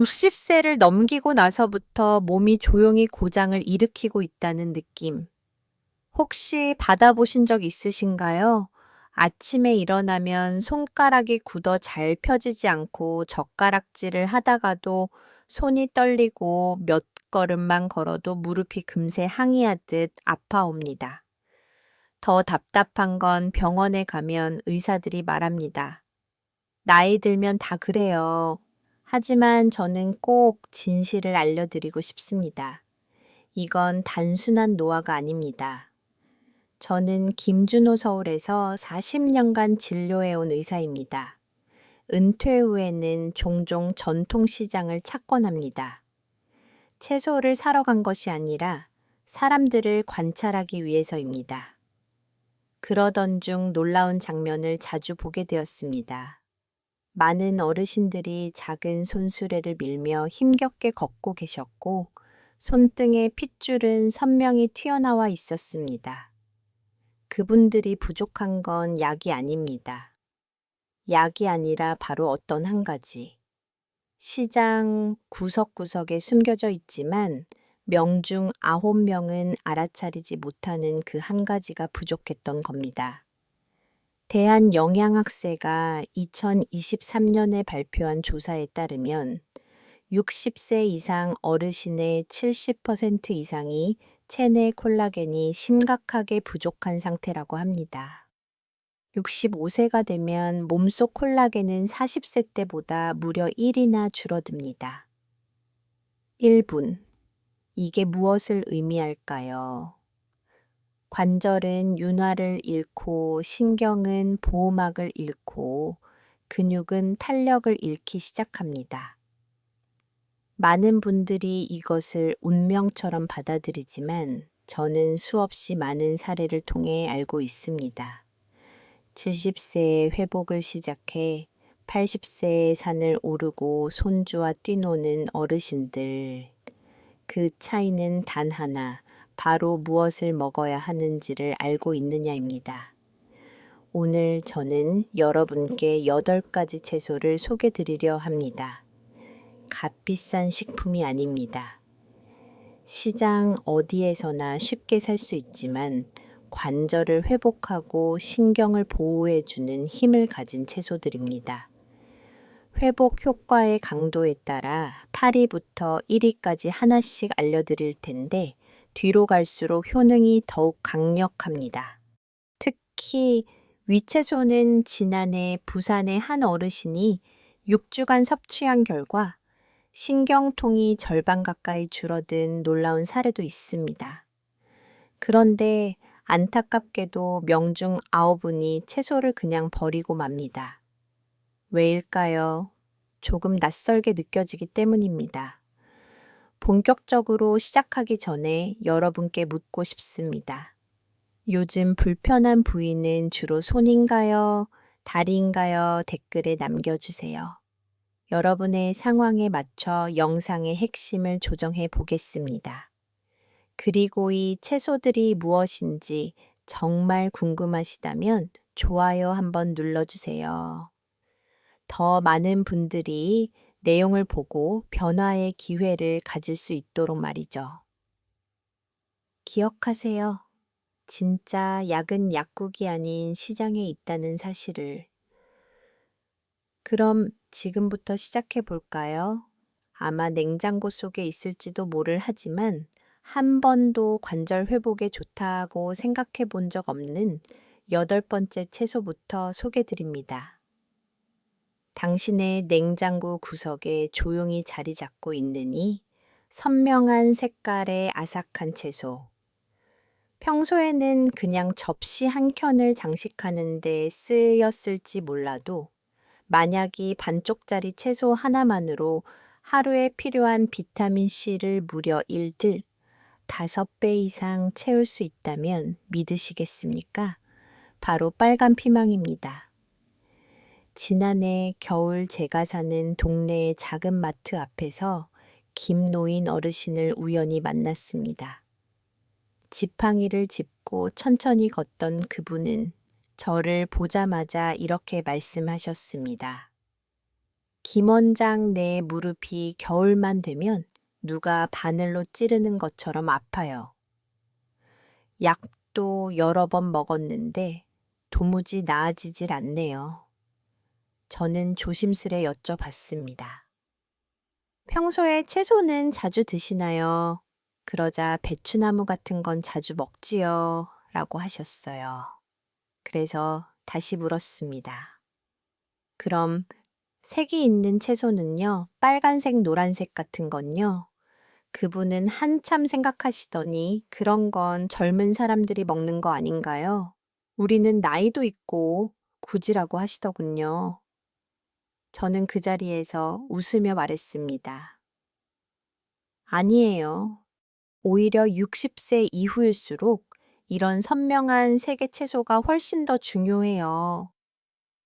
60세를 넘기고 나서부터 몸이 조용히 고장을 일으키고 있다는 느낌. 혹시 받아보신 적 있으신가요? 아침에 일어나면 손가락이 굳어 잘 펴지지 않고 젓가락질을 하다가도 손이 떨리고 몇 걸음만 걸어도 무릎이 금세 항이하듯 아파옵니다. 더 답답한 건 병원에 가면 의사들이 말합니다. 나이 들면 다 그래요. 하지만 저는 꼭 진실을 알려드리고 싶습니다. 이건 단순한 노화가 아닙니다. 저는 김준호 서울에서 40년간 진료해온 의사입니다. 은퇴 후에는 종종 전통시장을 찾곤 합니다. 채소를 사러 간 것이 아니라 사람들을 관찰하기 위해서입니다. 그러던 중 놀라운 장면을 자주 보게 되었습니다. 많은 어르신들이 작은 손수레를 밀며 힘겹게 걷고 계셨고 손등에 핏줄은 선명히 튀어나와 있었습니다. 그분들이 부족한 건 약이 아닙니다. 약이 아니라 바로 어떤 한 가지. 시장 구석구석에 숨겨져 있지만 명중 9명은 알아차리지 못하는 그 한 가지가 부족했던 겁니다. 대한영양학회가 2023년에 발표한 조사에 따르면 60세 이상 어르신의 70% 이상이 체내 콜라겐이 심각하게 부족한 상태라고 합니다. 65세가 되면 몸속 콜라겐은 40세 때보다 무려 1이나 줄어듭니다. 1분. 이게 무엇을 의미할까요? 관절은 윤활을 잃고 신경은 보호막을 잃고 근육은 탄력을 잃기 시작합니다. 많은 분들이 이것을 운명처럼 받아들이지만 저는 수없이 많은 사례를 통해 알고 있습니다. 70세에 회복을 시작해 80세의 산을 오르고 손주와 뛰노는 어르신들. 그 차이는 단 하나, 바로 무엇을 먹어야 하는지를 알고 있느냐입니다. 오늘 저는 여러분께 8가지 채소를 소개해 드리려 합니다. 값비싼 식품이 아닙니다. 시장 어디에서나 쉽게 살 수 있지만 관절을 회복하고 신경을 보호해주는 힘을 가진 채소들입니다. 회복 효과의 강도에 따라 8위부터 1위까지 하나씩 알려드릴 텐데 뒤로 갈수록 효능이 더욱 강력합니다. 특히 위채소는 지난해 부산의 한 어르신이 6주간 섭취한 결과 신경통이 절반 가까이 줄어든 놀라운 사례도 있습니다. 그런데 안타깝게도 명중 9분이 채소를 그냥 버리고 맙니다. 왜일까요? 조금 낯설게 느껴지기 때문입니다. 본격적으로 시작하기 전에 여러분께 묻고 싶습니다. 요즘 불편한 부위는 주로 손인가요? 다리인가요? 댓글에 남겨주세요. 여러분의 상황에 맞춰 영상의 핵심을 조정해 보겠습니다. 그리고 이 채소들이 무엇인지 정말 궁금하시다면 좋아요 한번 눌러주세요. 더 많은 분들이 내용을 보고 변화의 기회를 가질 수 있도록 말이죠. 기억하세요. 진짜 약은 약국이 아닌 시장에 있다는 사실을. 그럼 지금부터 시작해 볼까요? 아마 냉장고 속에 있을지도 모를 하지만 한 번도 관절 회복에 좋다고 생각해 본 적 없는 8번째 채소부터 소개 드립니다. 당신의 냉장고 구석에 조용히 자리 잡고 있느니 선명한 색깔의 아삭한 채소. 평소에는 그냥 접시 한 켠을 장식하는 데 쓰였을지 몰라도 만약 이 반쪽짜리 채소 하나만으로 하루에 필요한 비타민C를 무려 1들 5배 이상 채울 수 있다면 믿으시겠습니까? 바로 빨간 피망입니다. 지난해 겨울 제가 사는 동네의 작은 마트 앞에서 김노인 어르신을 우연히 만났습니다. 지팡이를 짚고 천천히 걷던 그분은 저를 보자마자 이렇게 말씀하셨습니다. 김원장 내 무릎이 겨울만 되면 누가 바늘로 찌르는 것처럼 아파요. 약도 여러 번 먹었는데 도무지 나아지질 않네요. 저는 조심스레 여쭤봤습니다. 평소에 채소는 자주 드시나요? 그러자 배추나무 같은 건 자주 먹지요. 라고 하셨어요. 그래서 다시 물었습니다. 그럼 색이 있는 채소는요? 빨간색, 노란색 같은 건요? 그분은 한참 생각하시더니 그런 건 젊은 사람들이 먹는 거 아닌가요? 우리는 나이도 있고 굳이라고 하시더군요. 저는 그 자리에서 웃으며 말했습니다. 아니에요. 오히려 60세 이후일수록 이런 선명한 색의 채소가 훨씬 더 중요해요.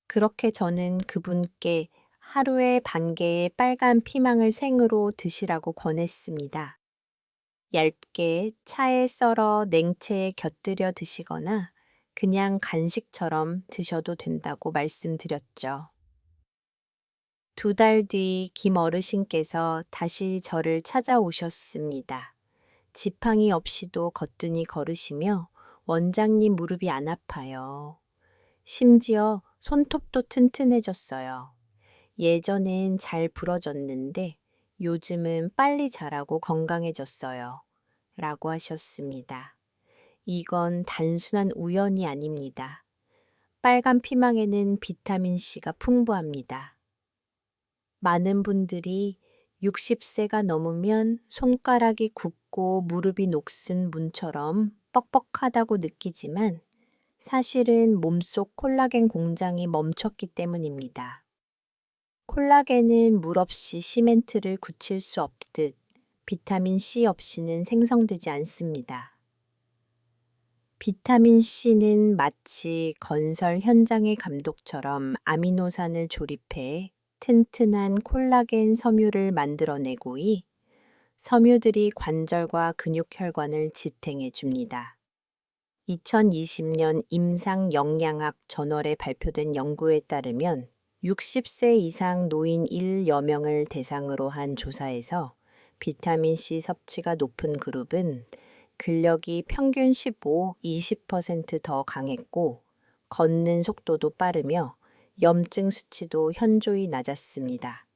그렇게 저는 그분께 하루에 반 개의 빨간 피망을 생으로 드시라고 권했습니다. 얇게 차에 썰어 냉채에 곁들여 드시거나 그냥 간식처럼 드셔도 된다고 말씀드렸죠. 2달 뒤 김 어르신께서 다시 저를 찾아오셨습니다. 지팡이 없이도 거뜬히 걸으시며 원장님 무릎이 안 아파요. 심지어 손톱도 튼튼해졌어요. 예전엔 잘 부러졌는데 요즘은 빨리 자라고 건강해졌어요. 라고 하셨습니다. 이건 단순한 우연이 아닙니다. 빨간 피망에는 비타민C가 풍부합니다. 많은 분들이 60세가 넘으면 손가락이 굽고 무릎이 녹슨 문처럼 뻑뻑하다고 느끼지만 사실은 몸속 콜라겐 공장이 멈췄기 때문입니다. 콜라겐은 물 없이 시멘트를 굳힐 수 없듯 비타민 C 없이는 생성되지 않습니다. 비타민 C는 마치 건설 현장의 감독처럼 아미노산을 조립해 튼튼한 콜라겐 섬유를 만들어내고이 섬유들이 관절과 근육혈관을 지탱해 줍니다. 2020년 임상영양학 저널에 발표된 연구에 따르면 60세 이상 노인 1여 명을 대상으로 한 조사에서 비타민C 섭취가 높은 그룹은 근력이 평균 15, 20%더 강했고 걷는 속도도 빠르며 염증 수치도 현저히 낮았습니다.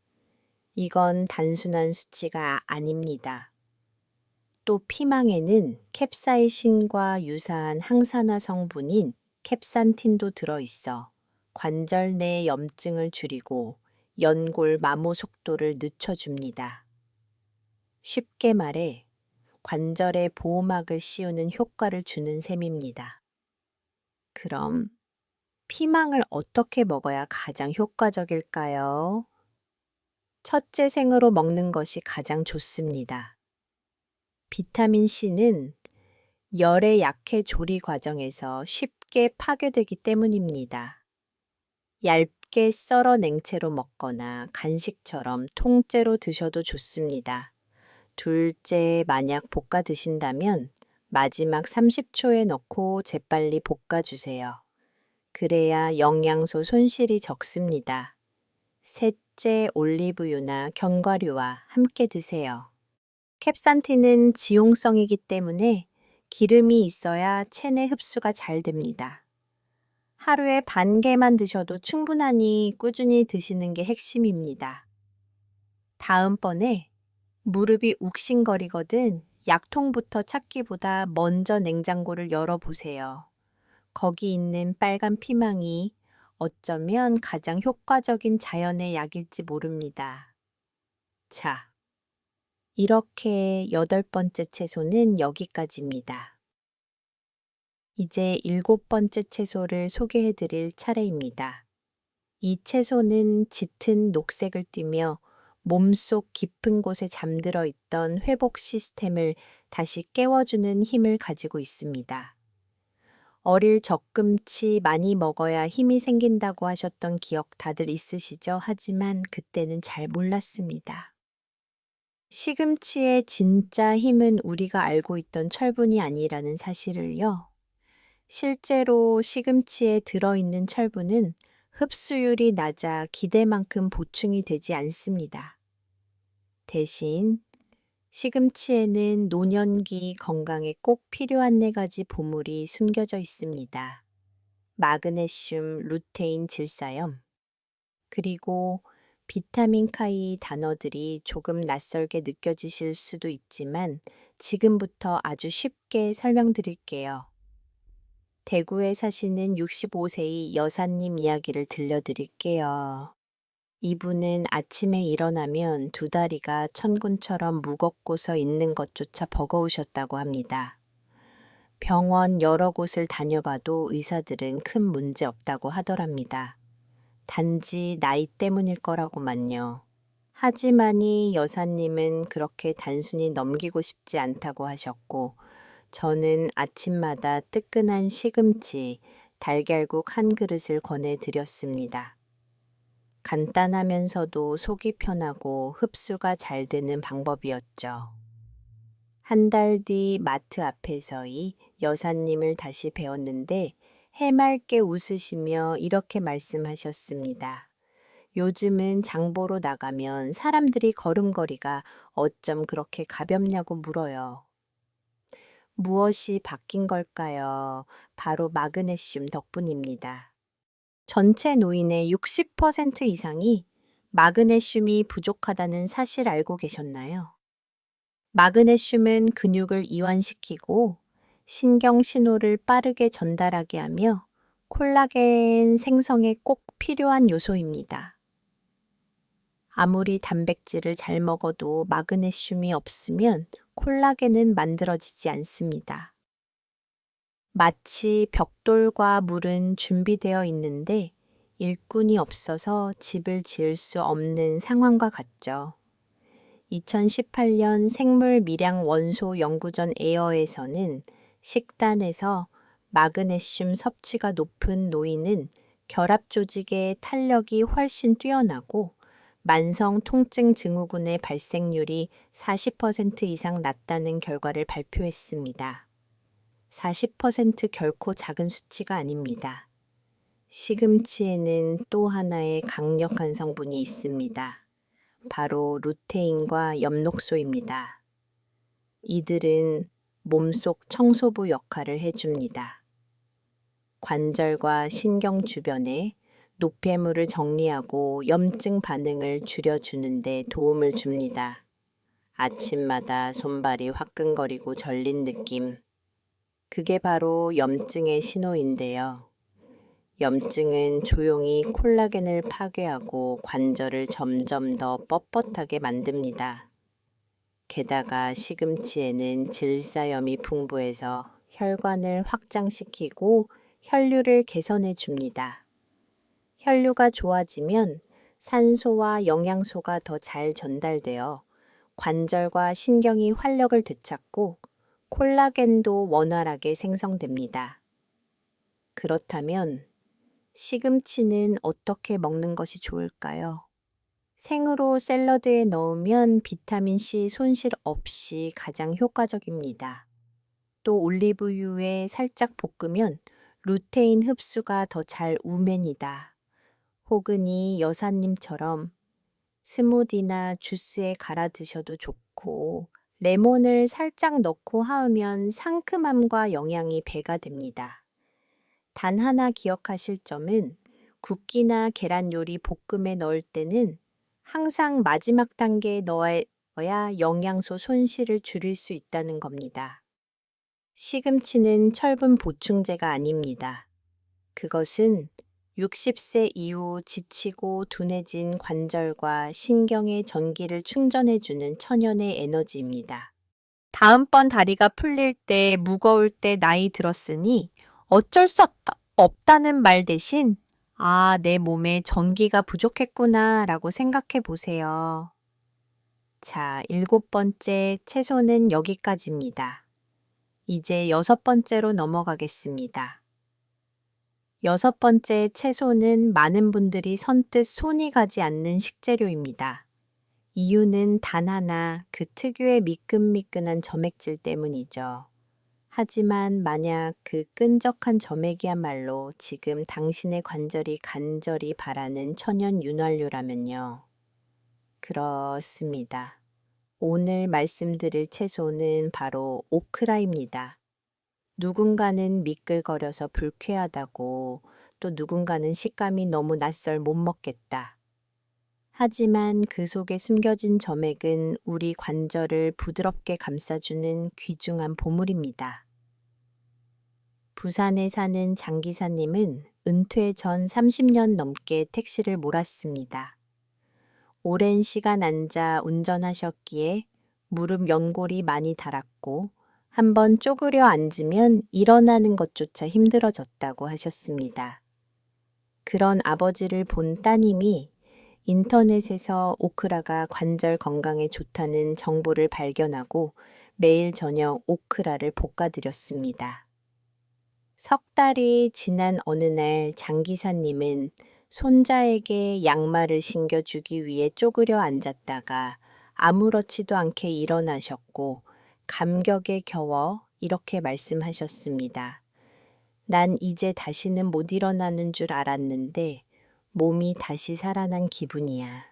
이건 단순한 수치가 아닙니다. 또 피망에는 캡사이신과 유사한 항산화 성분인 캡산틴도 들어있어 관절 내 염증을 줄이고 연골 마모 속도를 늦춰줍니다. 쉽게 말해 관절에 보호막을 씌우는 효과를 주는 셈입니다. 그럼 피망을 어떻게 먹어야 가장 효과적일까요? 첫째 생으로 먹는 것이 가장 좋습니다. 비타민C는 열의 약해 조리 과정에서 쉽게 파괴되기 때문입니다. 얇게 썰어 냉채로 먹거나 간식처럼 통째로 드셔도 좋습니다. 둘째, 만약 볶아 드신다면 마지막 30초에 넣고 재빨리 볶아주세요. 그래야 영양소 손실이 적습니다. 셋째, 올리브유나 견과류와 함께 드세요. 캡산틴은 지용성이기 때문에 기름이 있어야 체내 흡수가 잘 됩니다. 하루에 반 개만 드셔도 충분하니 꾸준히 드시는 게 핵심입니다. 다음번에 무릎이 욱신거리거든 약통부터 찾기보다 먼저 냉장고를 열어보세요. 거기 있는 빨간 피망이 어쩌면 가장 효과적인 자연의 약일지 모릅니다. 자, 이렇게 8번째 채소는 여기까지입니다. 이제 7번째 채소를 소개해 드릴 차례입니다. 이 채소는 짙은 녹색을 띠며 몸속 깊은 곳에 잠들어 있던 회복 시스템을 다시 깨워주는 힘을 가지고 있습니다. 어릴 적금치 많이 먹어야 힘이 생긴다고 하셨던 기억 다들 있으시죠? 하지만 그때는 잘 몰랐습니다. 시금치의 진짜 힘은 우리가 알고 있던 철분이 아니라는 사실을요. 실제로 시금치에 들어있는 철분은 흡수율이 낮아 기대만큼 보충이 되지 않습니다. 대신 시금치에는 노년기 건강에 꼭 필요한 4가지 보물이 숨겨져 있습니다. 마그네슘, 루테인, 질사염, 그리고 비타민 K 단어들이 조금 낯설게 느껴지실 수도 있지만 지금부터 아주 쉽게 설명드릴게요. 대구에 사시는 65세의 여사님 이야기를 들려드릴게요. 이분은 아침에 일어나면 2다리가 천군처럼 무겁고 서 있는 것조차 버거우셨다고 합니다. 병원 여러 곳을 다녀봐도 의사들은 큰 문제 없다고 하더랍니다. 단지 나이 때문일 거라고만요. 하지만 이 여사님은 그렇게 단순히 넘기고 싶지 않다고 하셨고, 저는 아침마다 뜨끈한 시금치, 달걀국 한 그릇을 권해드렸습니다. 간단하면서도 속이 편하고 흡수가 잘 되는 방법이었죠. 한 달 뒤 마트 앞에서의 여사님을 다시 배웠는데 해맑게 웃으시며 이렇게 말씀하셨습니다. 요즘은 장보러 나가면 사람들이 걸음걸이가 어쩜 그렇게 가볍냐고 물어요. 무엇이 바뀐 걸까요? 바로 마그네슘 덕분입니다. 전체 노인의 60% 이상이 마그네슘이 부족하다는 사실 알고 계셨나요? 마그네슘은 근육을 이완시키고 신경 신호를 빠르게 전달하게 하며 콜라겐 생성에 꼭 필요한 요소입니다. 아무리 단백질을 잘 먹어도 마그네슘이 없으면 콜라겐은 만들어지지 않습니다. 마치 벽돌과 물은 준비되어 있는데 일꾼이 없어서 집을 지을 수 없는 상황과 같죠. 2018년 생물 밀양 원소 연구전 에어에서는 식단에서 마그네슘 섭취가 높은 노인은 결합 조직의 탄력이 훨씬 뛰어나고 만성 통증 증후군의 발생률이 40% 이상 낮다는 결과를 발표했습니다. 40% 결코 작은 수치가 아닙니다. 시금치에는 또 하나의 강력한 성분이 있습니다. 바로 루테인과 엽록소입니다. 이들은 몸속 청소부 역할을 해줍니다. 관절과 신경 주변에 노폐물을 정리하고 염증 반응을 줄여주는 데 도움을 줍니다. 아침마다 손발이 화끈거리고 절린 느낌. 그게 바로 염증의 신호인데요. 염증은 조용히 콜라겐을 파괴하고 관절을 점점 더 뻣뻣하게 만듭니다. 게다가 시금치에는 질사염이 풍부해서 혈관을 확장시키고 혈류를 개선해 줍니다. 혈류가 좋아지면 산소와 영양소가 더 잘 전달되어 관절과 신경이 활력을 되찾고 콜라겐도 원활하게 생성됩니다. 그렇다면 시금치는 어떻게 먹는 것이 좋을까요? 생으로 샐러드에 넣으면 비타민C 손실 없이 가장 효과적입니다. 또 올리브유에 살짝 볶으면 루테인 흡수가 더 잘 우맨이다. 혹은 이 여사님처럼 스무디나 주스에 갈아 드셔도 좋고 레몬을 살짝 넣고 하으면 상큼함과 영양이 배가 됩니다. 단 하나 기억하실 점은 굽기나 계란 요리 볶음에 넣을 때는 항상 마지막 단계에 넣어야 영양소 손실을 줄일 수 있다는 겁니다. 시금치는 철분 보충제가 아닙니다. 그것은 60세 이후 지치고 둔해진 관절과 신경의 전기를 충전해주는 천연의 에너지입니다. 다음번 다리가 풀릴 때, 무거울 때 나이 들었으니 어쩔 수 없다는 말 대신 내 몸에 전기가 부족했구나 라고 생각해 보세요. 자, 7번째 채소는 여기까지입니다. 이제 6번째로 넘어가겠습니다. 6번째 채소는 많은 분들이 선뜻 손이 가지 않는 식재료입니다. 이유는 단 하나, 그 특유의 미끈미끈한 점액질 때문이죠. 하지만 만약 그 끈적한 점액이야말로 지금 당신의 관절이 간절히 바라는 천연 윤활유라면요. 그렇습니다. 오늘 말씀드릴 채소는 바로 오크라입니다. 누군가는 미끌거려서 불쾌하다고, 또 누군가는 식감이 너무 낯설 못 먹겠다. 하지만 그 속에 숨겨진 점액은 우리 관절을 부드럽게 감싸주는 귀중한 보물입니다. 부산에 사는 장 기사님은 은퇴 전 30년 넘게 택시를 몰았습니다. 오랜 시간 앉아 운전하셨기에 무릎 연골이 많이 닳았고 한번 쪼그려 앉으면 일어나는 것조차 힘들어졌다고 하셨습니다. 그런 아버지를 본 따님이 인터넷에서 오크라가 관절 건강에 좋다는 정보를 발견하고 매일 저녁 오크라를 볶아드렸습니다. 석 달이 지난 어느 날 장 기사님은 손자에게 양말을 신겨주기 위해 쪼그려 앉았다가 아무렇지도 않게 일어나셨고 감격에 겨워 이렇게 말씀하셨습니다. 난 이제 다시는 못 일어나는 줄 알았는데 몸이 다시 살아난 기분이야.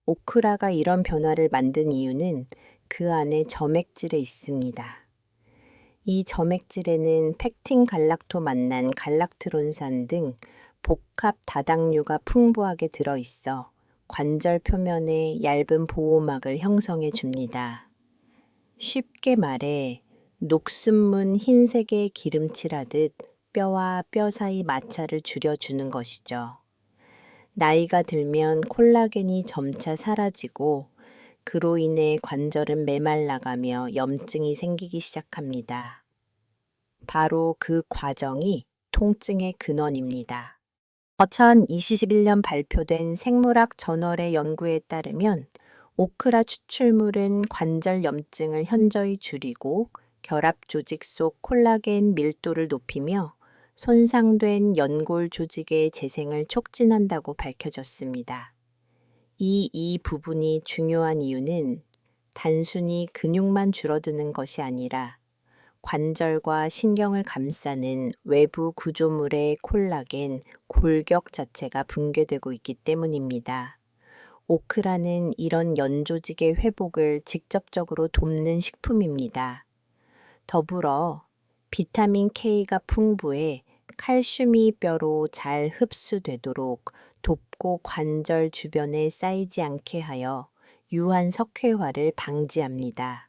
오크라가 이런 변화를 만든 이유는 그 안에 점액질에 있습니다. 이 점액질에는 펙틴 갈락토 만난 갈락트론산 등 복합 다당류가 풍부하게 들어있어 관절 표면에 얇은 보호막을 형성해 줍니다. 쉽게 말해 녹슨문 흰색의 기름칠하듯 뼈와 뼈 사이 마찰을 줄여주는 것이죠. 나이가 들면 콜라겐이 점차 사라지고 그로 인해 관절은 메말라가며 염증이 생기기 시작합니다. 바로 그 과정이 통증의 근원입니다. 2021년 발표된 생물학 저널의 연구에 따르면 오크라 추출물은 관절 염증을 현저히 줄이고 결합 조직 속 콜라겐 밀도를 높이며 손상된 연골 조직의 재생을 촉진한다고 밝혀졌습니다. 이 부분이 중요한 이유는 단순히 근육만 줄어드는 것이 아니라 관절과 신경을 감싸는 외부 구조물의 콜라겐, 골격 자체가 붕괴되고 있기 때문입니다. 오크라는 이런 연조직의 회복을 직접적으로 돕는 식품입니다. 더불어 비타민 K가 풍부해 칼슘이 뼈로 잘 흡수되도록 돕고 관절 주변에 쌓이지 않게 하여 유한 석회화를 방지합니다.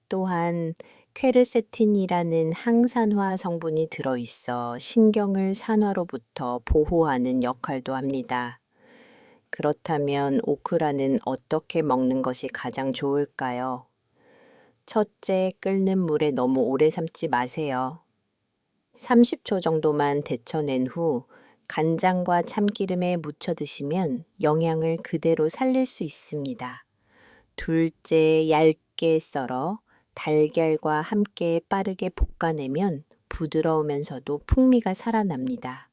또한 퀘르세틴이라는 항산화 성분이 들어있어 신경을 산화로부터 보호하는 역할도 합니다. 그렇다면 오크라는 어떻게 먹는 것이 가장 좋을까요? 첫째, 끓는 물에 너무 오래 삶지 마세요. 30초 정도만 데쳐낸 후 간장과 참기름에 묻혀 드시면 영양을 그대로 살릴 수 있습니다. 둘째, 얇게 썰어 달걀과 함께 빠르게 볶아내면 부드러우면서도 풍미가 살아납니다.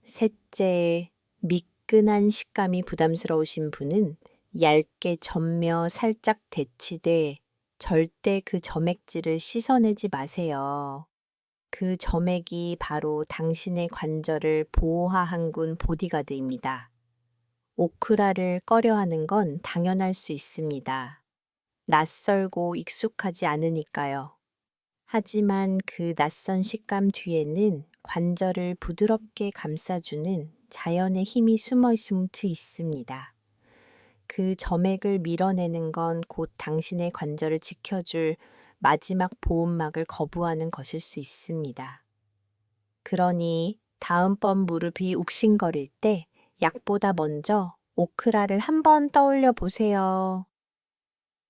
셋째, 미끈한 식감이 부담스러우신 분은 얇게 전며 살짝 데치되 절대 그 점액질을 씻어내지 마세요. 그 점액이 바로 당신의 관절을 보호한 군 보디가드입니다. 오크라를 꺼려하는 건 당연할 수 있습니다. 낯설고 익숙하지 않으니까요. 하지만 그 낯선 식감 뒤에는 관절을 부드럽게 감싸주는 자연의 힘이 숨어 있습니다. 그 점액을 밀어내는 건 곧 당신의 관절을 지켜줄 마지막 보호막을 거부하는 것일 수 있습니다. 그러니 다음번 무릎이 욱신거릴 때 약보다 먼저 오크라를 한번 떠올려 보세요.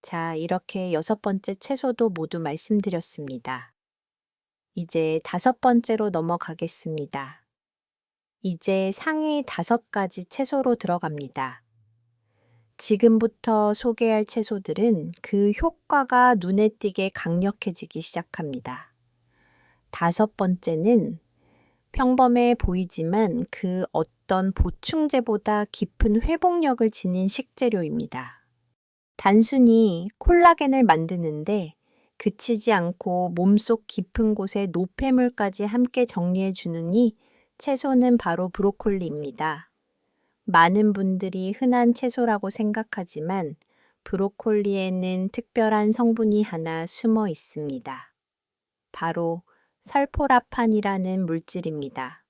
자, 이렇게 6번째 채소도 모두 말씀드렸습니다. 이제 5번째로 넘어가겠습니다. 이제 상위 5가지 채소로 들어갑니다. 지금부터 소개할 채소들은 그 효과가 눈에 띄게 강력해지기 시작합니다. 5번째는 평범해 보이지만 그 어떤 보충제보다 깊은 회복력을 지닌 식재료입니다. 단순히 콜라겐을 만드는데 그치지 않고 몸속 깊은 곳의 노폐물까지 함께 정리해 주느니 채소는 바로 브로콜리입니다. 많은 분들이 흔한 채소라고 생각하지만 브로콜리에는 특별한 성분이 하나 숨어 있습니다. 바로 설포라판이라는 물질입니다.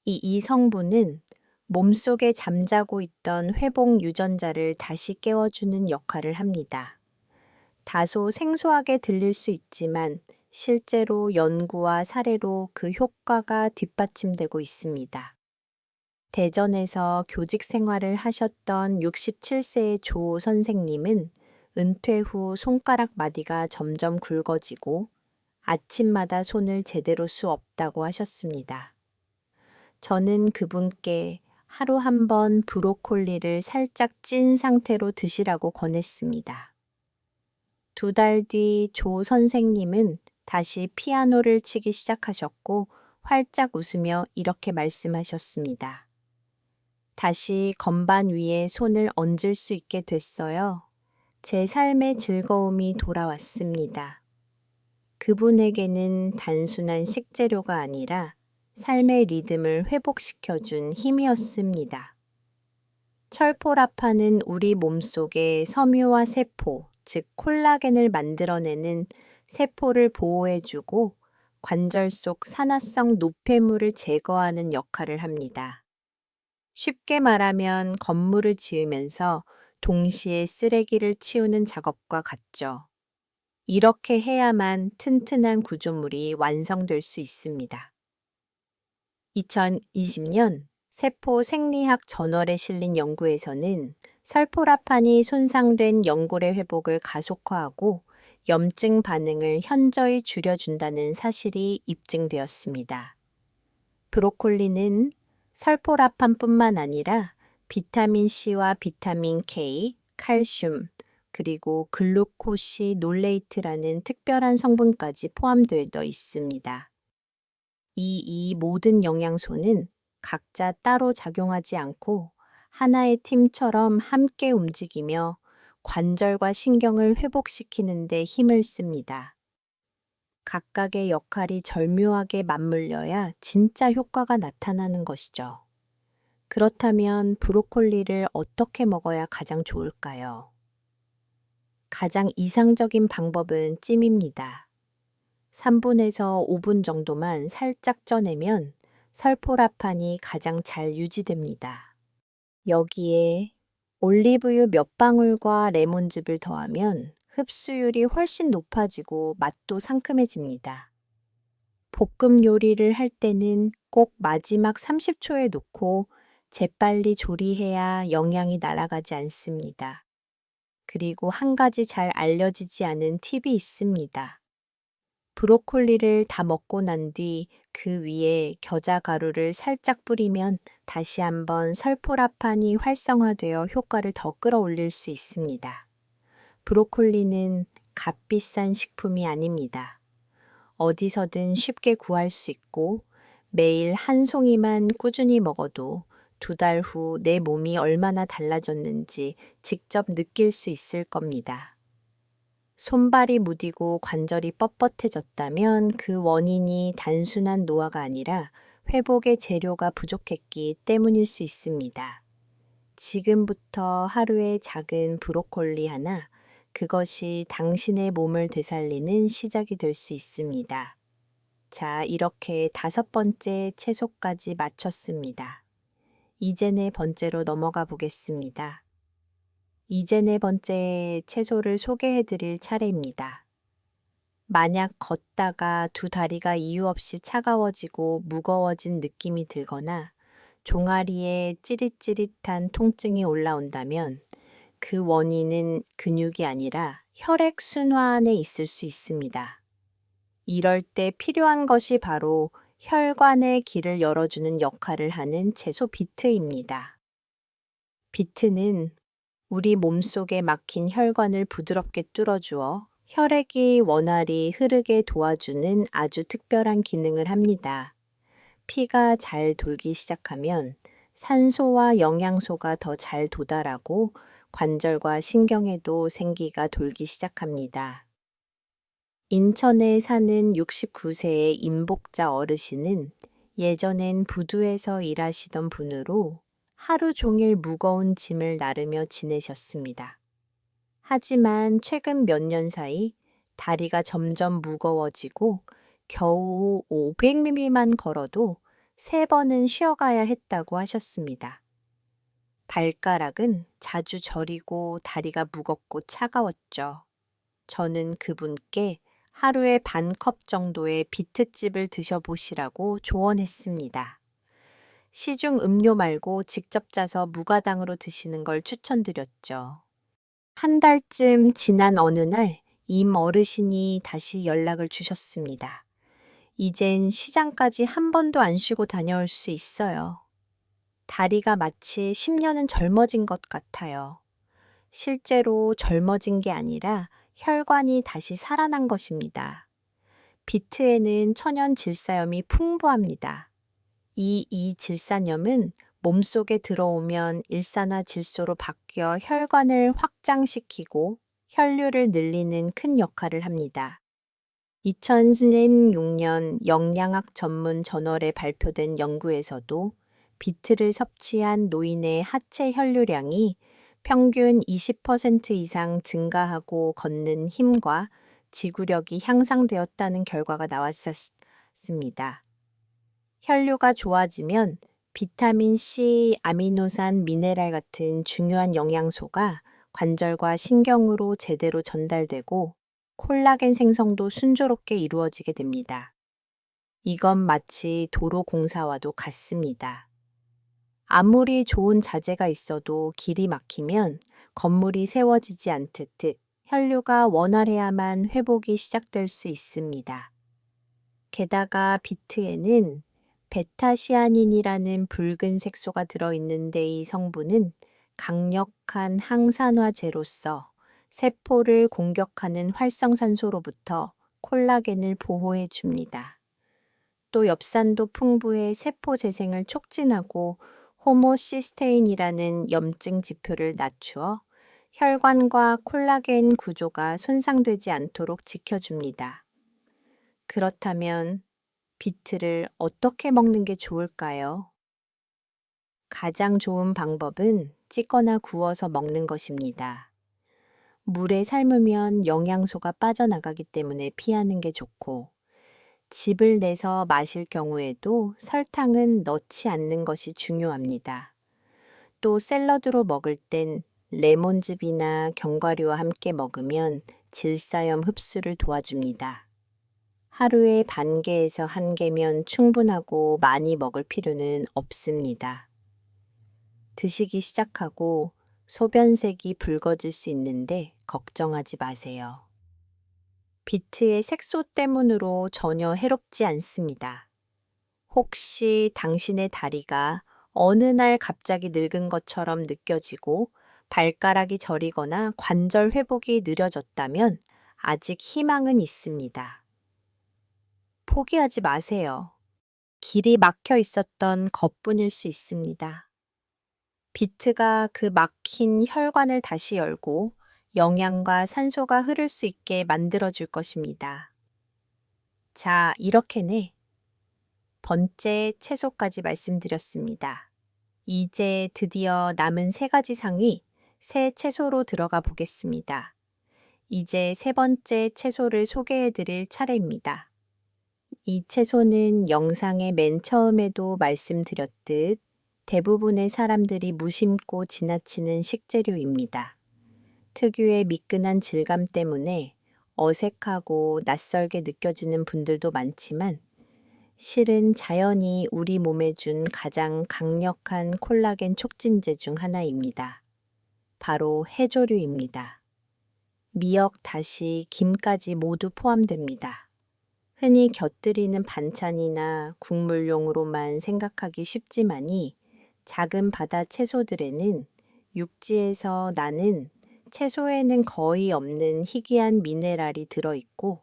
이 성분은 몸속에 잠자고 있던 회복 유전자를 다시 깨워주는 역할을 합니다. 다소 생소하게 들릴 수 있지만 실제로 연구와 사례로 그 효과가 뒷받침되고 있습니다. 대전에서 교직 생활을 하셨던 67세의 조 선생님은 은퇴 후 손가락 마디가 점점 굵어지고 아침마다 손을 제대로 수 없다고 하셨습니다. 저는 그분께 하루 한 번 브로콜리를 살짝 찐 상태로 드시라고 권했습니다. 2달 뒤 조 선생님은 다시 피아노를 치기 시작하셨고 활짝 웃으며 이렇게 말씀하셨습니다. 다시 건반 위에 손을 얹을 수 있게 됐어요. 제 삶의 즐거움이 돌아왔습니다. 그분에게는 단순한 식재료가 아니라 삶의 리듬을 회복시켜준 힘이었습니다. 철포라판은 우리 몸속의 섬유화 세포, 즉 콜라겐을 만들어내는 세포를 보호해주고 관절 속 산화성 노폐물을 제거하는 역할을 합니다. 쉽게 말하면 건물을 지으면서 동시에 쓰레기를 치우는 작업과 같죠. 이렇게 해야만 튼튼한 구조물이 완성될 수 있습니다. 2020년 세포 생리학 저널에 실린 연구에서는 설포라판이 손상된 연골의 회복을 가속화하고 염증 반응을 현저히 줄여준다는 사실이 입증되었습니다. 브로콜리는 설포라판뿐만 아니라 비타민 C와 비타민 K, 칼슘, 그리고 글루코시놀레이트라는 특별한 성분까지 포함되어 있습니다. 이 모든 영양소는 각자 따로 작용하지 않고 하나의 팀처럼 함께 움직이며 관절과 신경을 회복시키는 데 힘을 씁니다. 각각의 역할이 절묘하게 맞물려야 진짜 효과가 나타나는 것이죠. 그렇다면 브로콜리를 어떻게 먹어야 가장 좋을까요? 가장 이상적인 방법은 찜입니다. 3분에서 5분 정도만 살짝 쪄내면 설포라판이 가장 잘 유지됩니다. 여기에 올리브유 몇 방울과 레몬즙을 더하면 흡수율이 훨씬 높아지고 맛도 상큼해집니다. 볶음 요리를 할 때는 꼭 마지막 30초에 놓고 재빨리 조리해야 영양이 날아가지 않습니다. 그리고 한 가지 잘 알려지지 않은 팁이 있습니다. 브로콜리를 다 먹고 난 뒤 그 위에 겨자가루를 살짝 뿌리면 다시 한번 설포라판이 활성화되어 효과를 더 끌어올릴 수 있습니다. 브로콜리는 값비싼 식품이 아닙니다. 어디서든 쉽게 구할 수 있고 매일 한 송이만 꾸준히 먹어도 2달 후 내 몸이 얼마나 달라졌는지 직접 느낄 수 있을 겁니다. 손발이 무디고 관절이 뻣뻣해졌다면 그 원인이 단순한 노화가 아니라 회복의 재료가 부족했기 때문일 수 있습니다. 지금부터 하루에 작은 브로콜리 하나, 그것이 당신의 몸을 되살리는 시작이 될 수 있습니다. 자, 이렇게 5번째 채소까지 마쳤습니다. 이제 4번째로 넘어가 보겠습니다. 이제 4번째 채소를 소개해 드릴 차례입니다. 만약 걷다가 2다리가 이유 없이 차가워지고 무거워진 느낌이 들거나 종아리에 찌릿찌릿한 통증이 올라온다면 그 원인은 근육이 아니라 혈액순환에 있을 수 있습니다. 이럴 때 필요한 것이 바로 혈관의 길을 열어주는 역할을 하는 채소 비트입니다. 비트는 우리 몸속에 막힌 혈관을 부드럽게 뚫어주어 혈액이 원활히 흐르게 도와주는 아주 특별한 기능을 합니다. 피가 잘 돌기 시작하면 산소와 영양소가 더 잘 도달하고 관절과 신경에도 생기가 돌기 시작합니다. 인천에 사는 69세의 임복자 어르신은 예전엔 부두에서 일하시던 분으로 하루 종일 무거운 짐을 나르며 지내셨습니다. 하지만 최근 몇 년 사이 다리가 점점 무거워지고 겨우 500mm만 걸어도 3번은 쉬어가야 했다고 하셨습니다. 발가락은 자주 저리고 다리가 무겁고 차가웠죠. 저는 그분께 하루에 반 컵 정도의 비트칩을 드셔보시라고 조언했습니다. 시중 음료 말고 직접 짜서 무가당으로 드시는 걸 추천드렸죠. 한 달쯤 지난 어느 날 임 어르신이 다시 연락을 주셨습니다. 이젠 시장까지 한 번도 안 쉬고 다녀올 수 있어요. 다리가 마치 10년은 젊어진 것 같아요. 실제로 젊어진 게 아니라 혈관이 다시 살아난 것입니다. 비트에는 천연 질사염이 풍부합니다. 이 질산염은 몸속에 들어오면 일산화질소로 바뀌어 혈관을 확장시키고 혈류를 늘리는 큰 역할을 합니다. 2016년 영양학 전문 저널에 발표된 연구에서도 비트를 섭취한 노인의 하체 혈류량이 평균 20% 이상 증가하고 걷는 힘과 지구력이 향상되었다는 결과가 나왔습니다. 혈류가 좋아지면 비타민 C, 아미노산, 미네랄 같은 중요한 영양소가 관절과 신경으로 제대로 전달되고 콜라겐 생성도 순조롭게 이루어지게 됩니다. 이건 마치 도로 공사와도 같습니다. 아무리 좋은 자재가 있어도 길이 막히면 건물이 세워지지 않듯 혈류가 원활해야만 회복이 시작될 수 있습니다. 게다가 비트에는 베타시아닌이라는 붉은 색소가 들어있는데 이 성분은 강력한 항산화제로서 세포를 공격하는 활성산소로부터 콜라겐을 보호해 줍니다. 또 엽산도 풍부해 세포 재생을 촉진하고 호모시스테인이라는 염증 지표를 낮추어 혈관과 콜라겐 구조가 손상되지 않도록 지켜줍니다. 그렇다면 비트를 어떻게 먹는 게 좋을까요? 가장 좋은 방법은 찌거나 구워서 먹는 것입니다. 물에 삶으면 영양소가 빠져나가기 때문에 피하는 게 좋고, 즙을 내서 마실 경우에도 설탕은 넣지 않는 것이 중요합니다. 또 샐러드로 먹을 땐 레몬즙이나 견과류와 함께 먹으면 질사염 흡수를 도와줍니다. 하루에 반 개에서 한 개면 충분하고 많이 먹을 필요는 없습니다. 드시기 시작하고 소변색이 붉어질 수 있는데 걱정하지 마세요. 비트의 색소 때문으로 전혀 해롭지 않습니다. 혹시 당신의 다리가 어느 날 갑자기 늙은 것처럼 느껴지고 발가락이 저리거나 관절 회복이 느려졌다면 아직 희망은 있습니다. 포기하지 마세요. 길이 막혀 있었던 것뿐일 수 있습니다. 비트가 그 막힌 혈관을 다시 열고 영양과 산소가 흐를 수 있게 만들어줄 것입니다. 자, 이렇게네. 번째 채소까지 말씀드렸습니다. 이제 드디어 남은 3가지 상위, 새 채소로 들어가 보겠습니다. 이제 3번째 채소를 소개해드릴 차례입니다. 이 채소는 영상의 맨 처음에도 말씀드렸듯 대부분의 사람들이 무심코 지나치는 식재료입니다. 특유의 미끈한 질감 때문에 어색하고 낯설게 느껴지는 분들도 많지만 실은 자연이 우리 몸에 준 가장 강력한 콜라겐 촉진제 중 하나입니다. 바로 해조류입니다. 미역, 다시, 김까지 모두 포함됩니다. 흔히 곁들이는 반찬이나 국물용으로만 생각하기 쉽지만이 작은 바다 채소들에는 육지에서 나는 채소에는 거의 없는 희귀한 미네랄이 들어있고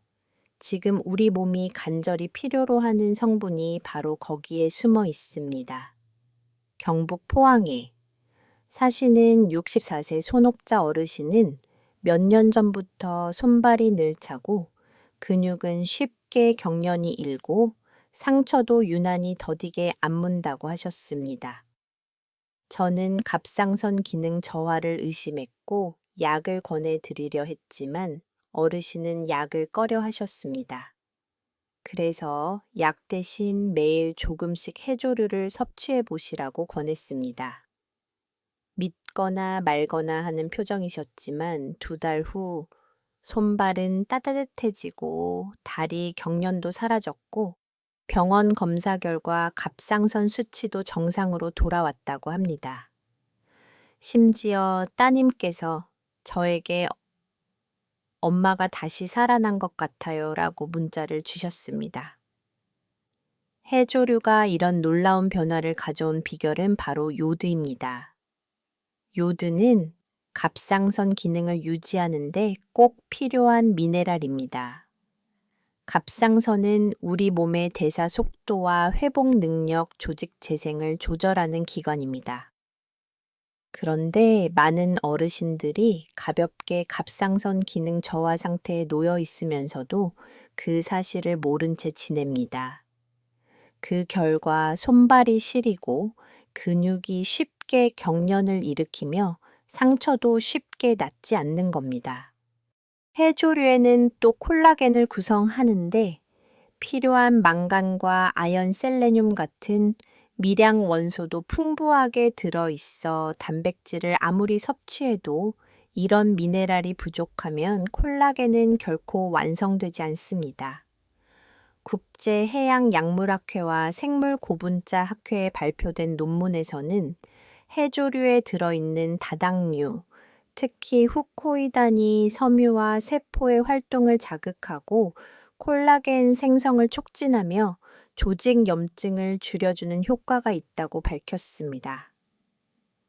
지금 우리 몸이 간절히 필요로 하는 성분이 바로 거기에 숨어 있습니다. 경북 포항에 사시는 64세 손옥자 어르신은 몇 년 전부터 손발이 늘 차고 근육은 쉽게 경련이 일고 상처도 유난히 더디게 안 문다고 하셨습니다. 저는 갑상선 기능 저하를 의심했고 약을 권해드리려 했지만 어르신은 약을 꺼려 하셨습니다. 그래서 약 대신 매일 조금씩 해조류를 섭취해 보시라고 권했습니다. 믿거나 말거나 하는 표정이셨지만 2달 후 손발은 따뜻해지고 다리 경련도 사라졌고 병원 검사 결과 갑상선 수치도 정상으로 돌아왔다고 합니다. 심지어 따님께서 저에게 엄마가 다시 살아난 것 같아요 라고 문자를 주셨습니다. 해조류가 이런 놀라운 변화를 가져온 비결은 바로 요드입니다. 요드는 갑상선 기능을 유지하는데 꼭 필요한 미네랄입니다. 갑상선은 우리 몸의 대사 속도와 회복 능력, 조직 재생을 조절하는 기관입니다. 그런데 많은 어르신들이 가볍게 갑상선 기능 저하 상태에 놓여 있으면서도 그 사실을 모른 채 지냅니다. 그 결과 손발이 시리고 근육이 쉽게 경련을 일으키며 상처도 쉽게 낫지 않는 겁니다. 해조류에는 또 콜라겐을 구성하는데 필요한 망간과 아연, 셀레늄 같은 미량 원소도 풍부하게 들어있어 단백질을 아무리 섭취해도 이런 미네랄이 부족하면 콜라겐은 결코 완성되지 않습니다. 국제해양약물학회와 생물고분자 학회에 발표된 논문에서는 해조류에 들어있는 다당류, 특히 후코이단이 섬유와 세포의 활동을 자극하고 콜라겐 생성을 촉진하며 조직 염증을 줄여주는 효과가 있다고 밝혔습니다.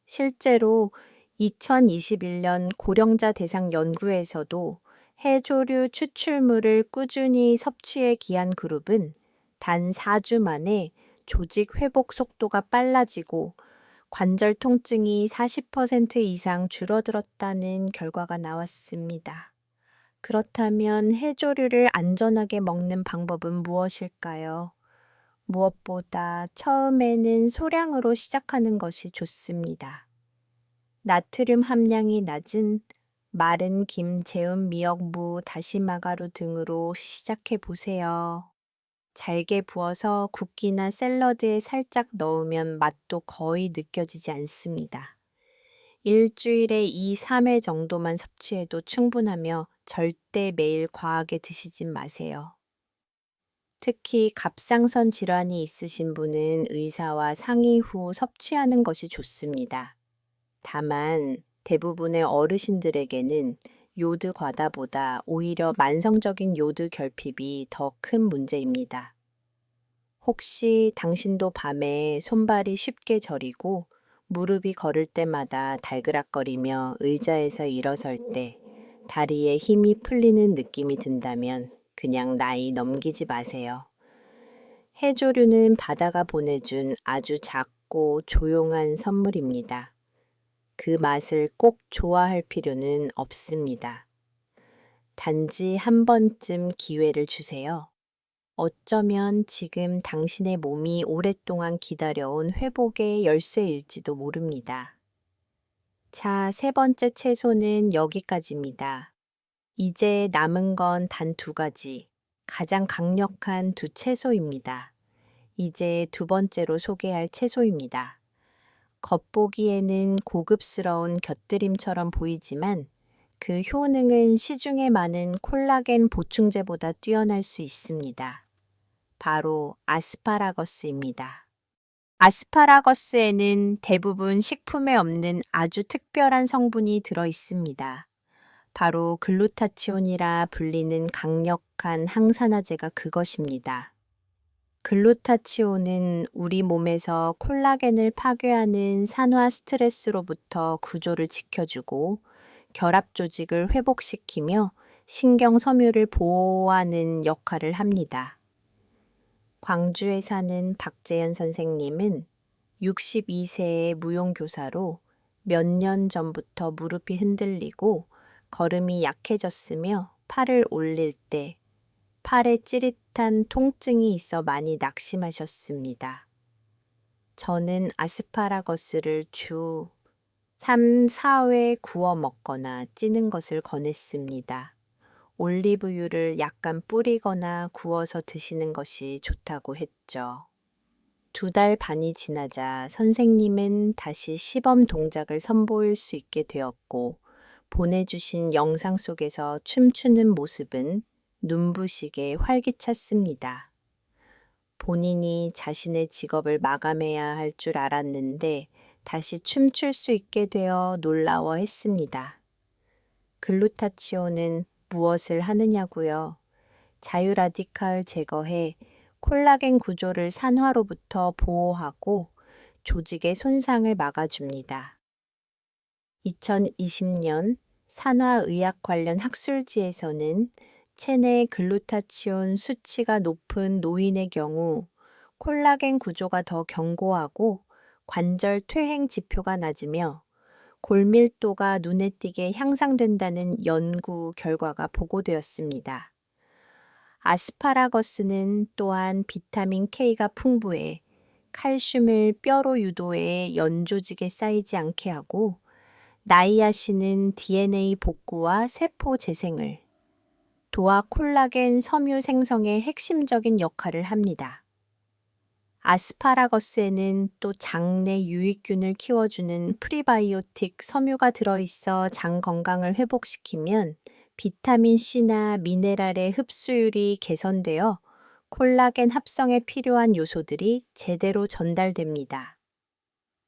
실제로 2021년 고령자 대상 연구에서도 해조류 추출물을 꾸준히 섭취해 기한 그룹은 단 4주 만에 조직 회복 속도가 빨라지고 관절 통증이 40% 이상 줄어들었다는 결과가 나왔습니다. 그렇다면 해조류를 안전하게 먹는 방법은 무엇일까요? 무엇보다 처음에는 소량으로 시작하는 것이 좋습니다. 나트륨 함량이 낮은 마른 김, 재운 미역, 무, 다시마 가루 등으로 시작해 보세요. 잘게 부어서 국기나 샐러드에 살짝 넣으면 맛도 거의 느껴지지 않습니다. 일주일에 2, 3회 정도만 섭취해도 충분하며 절대 매일 과하게 드시진 마세요. 특히 갑상선 질환이 있으신 분은 의사와 상의 후 섭취하는 것이 좋습니다. 다만 대부분의 어르신들에게는 요드 과다보다 오히려 만성적인 요드 결핍이 더 큰 문제입니다. 혹시 당신도 밤에 손발이 쉽게 저리고 무릎이 걸을 때마다 달그락거리며 의자에서 일어설 때 다리에 힘이 풀리는 느낌이 든다면 그냥 나이 넘기지 마세요. 해조류는 바다가 보내준 아주 작고 조용한 선물입니다. 그 맛을 꼭 좋아할 필요는 없습니다. 단지 한 번쯤 기회를 주세요. 어쩌면 지금 당신의 몸이 오랫동안 기다려온 회복의 열쇠일지도 모릅니다. 자, 3번째 채소는 여기까지입니다. 이제 남은 건 단 2가지, 가장 강력한 2채소입니다. 이제 2번째로 소개할 채소입니다. 겉보기에는 고급스러운 곁들임처럼 보이지만 그 효능은 시중에 많은 콜라겐 보충제보다 뛰어날 수 있습니다. 바로 아스파라거스입니다. 아스파라거스에는 대부분 식품에 없는 아주 특별한 성분이 들어 있습니다. 바로 글루타치온이라 불리는 강력한 항산화제가 그것입니다. 글루타치온은 우리 몸에서 콜라겐을 파괴하는 산화 스트레스로부터 구조를 지켜주고 결합 조직을 회복시키며 신경 섬유를 보호하는 역할을 합니다. 광주에 사는 박재현 선생님은 62세의 무용교사로 몇 년 전부터 무릎이 흔들리고 걸음이 약해졌으며 팔을 올릴 때 팔에 찌릿한 통증이 있어 많이 낙심하셨습니다. 저는 아스파라거스를 주 3, 4회 구워 먹거나 찌는 것을 권했습니다. 올리브유를 약간 뿌리거나 구워서 드시는 것이 좋다고 했죠. 2달 반이 지나자 선생님은 다시 시범 동작을 선보일 수 있게 되었고, 보내주신 영상 속에서 춤추는 모습은 눈부시게 활기찼습니다. 본인이 자신의 직업을 마감해야 할 줄 알았는데 다시 춤출 수 있게 되어 놀라워했습니다. 글루타치온은 무엇을 하느냐고요? 자유라디칼 제거해 콜라겐 구조를 산화로부터 보호하고 조직의 손상을 막아줍니다. 2020년 산화의학 관련 학술지에서는 체내 글루타치온 수치가 높은 노인의 경우 콜라겐 구조가 더 견고하고 관절 퇴행 지표가 낮으며 골밀도가 눈에 띄게 향상된다는 연구 결과가 보고되었습니다. 아스파라거스는 또한 비타민 K가 풍부해 칼슘을 뼈로 유도해 연조직에 쌓이지 않게 하고, 나이아신은 DNA 복구와 세포 재생을, 도화 콜라겐 섬유 생성의 핵심적인 역할을 합니다. 아스파라거스에는 또 장내 유익균을 키워주는 프리바이오틱 섬유가 들어있어 장 건강을 회복시키면 비타민C나 미네랄의 흡수율이 개선되어 콜라겐 합성에 필요한 요소들이 제대로 전달됩니다.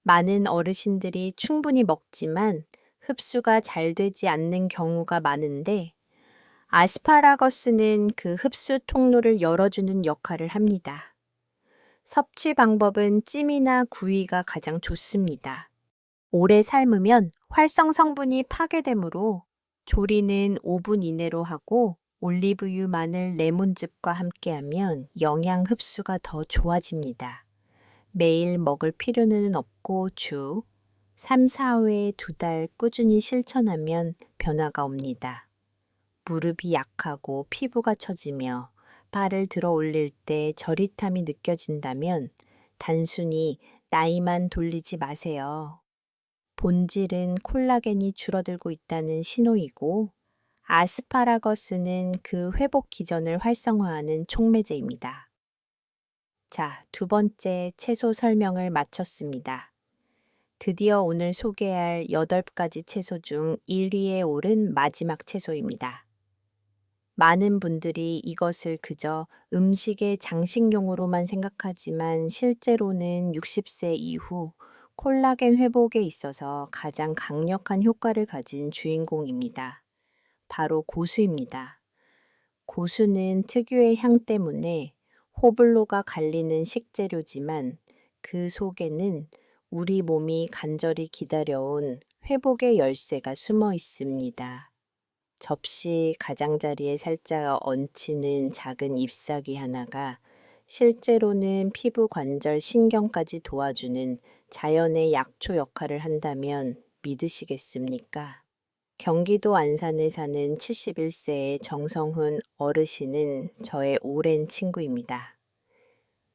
많은 어르신들이 충분히 먹지만 흡수가 잘 되지 않는 경우가 많은데, 아스파라거스는 그 흡수 통로를 열어주는 역할을 합니다. 섭취 방법은 찜이나 구이가 가장 좋습니다. 오래 삶으면 활성 성분이 파괴되므로 조리는 5분 이내로 하고 올리브유, 마늘, 레몬즙과 함께하면 영양 흡수가 더 좋아집니다. 매일 먹을 필요는 없고 주 3, 4회 2달 꾸준히 실천하면 변화가 옵니다. 무릎이 약하고 피부가 처지며 발을 들어 올릴 때 저릿함이 느껴진다면 단순히 나이만 돌리지 마세요. 본질은 콜라겐이 줄어들고 있다는 신호이고, 아스파라거스는 그 회복 기전을 활성화하는 촉매제입니다. 자, 2번째 채소 설명을 마쳤습니다. 드디어 오늘 소개할 8가지 채소 중 1위에 오른 마지막 채소입니다. 많은 분들이 이것을 그저 음식의 장식용으로만 생각하지만 실제로는 60세 이후 콜라겐 회복에 있어서 가장 강력한 효과를 가진 주인공입니다. 바로 고수입니다. 고수는 특유의 향 때문에 호불호가 갈리는 식재료지만 그 속에는 우리 몸이 간절히 기다려온 회복의 열쇠가 숨어 있습니다. 접시 가장자리에 살짝 얹히는 작은 잎사귀 하나가 실제로는 피부 관절 신경까지 도와주는 자연의 약초 역할을 한다면 믿으시겠습니까? 경기도 안산에 사는 71세의 정성훈 어르신은 저의 오랜 친구입니다.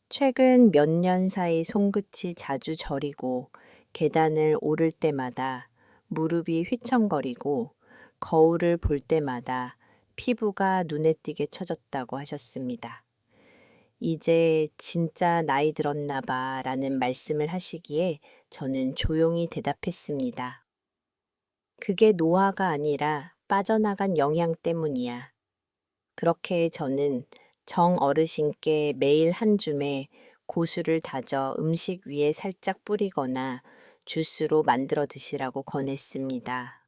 최근 몇 년 사이 손끝이 자주 저리고 계단을 오를 때마다 무릎이 휘청거리고 거울을 볼 때마다 피부가 눈에 띄게 처졌다고 하셨습니다. 이제 진짜 나이 들었나 봐 라는 말씀을 하시기에 저는 조용히 대답했습니다. 그게 노화가 아니라 빠져나간 영양 때문이야. 그렇게 저는 정 어르신께 매일 한 줌의 고수를 다져 음식 위에 살짝 뿌리거나 주스로 만들어 드시라고 권했습니다.